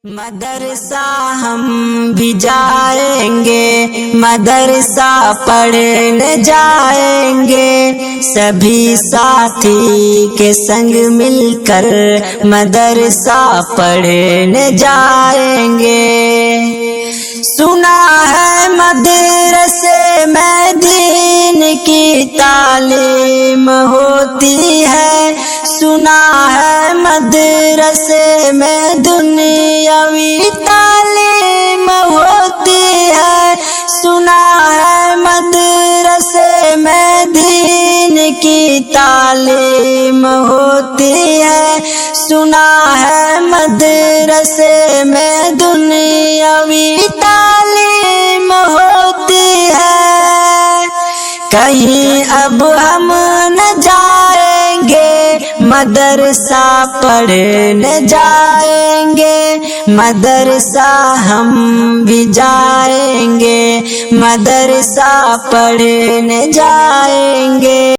مدرسہ ہم بھی جائیں گے، مدرسہ پڑھنے جائیں گے، سبھی ساتھی کے سنگ مل کر مدرسہ پڑھنے جائیں گے۔ سنا ہے مدرسے میں دین کی تعلیم ہوتی ہے، سنا ہے مدرسے میں دنیاوی تعلیم ہوتی ہے، سنا ہے مدرسے میں دین کی تعلیم ہوتی ہے، سنا ہے مدرسے میں دنیاوی تعلیم ہوتی ہے۔ کہیں اب ہم نہ جائیں گے، مدرسہ پڑھنے جائیں گے، مدرسہ ہم بھی جائیں گے، مدرسہ پڑھنے جائیں گے۔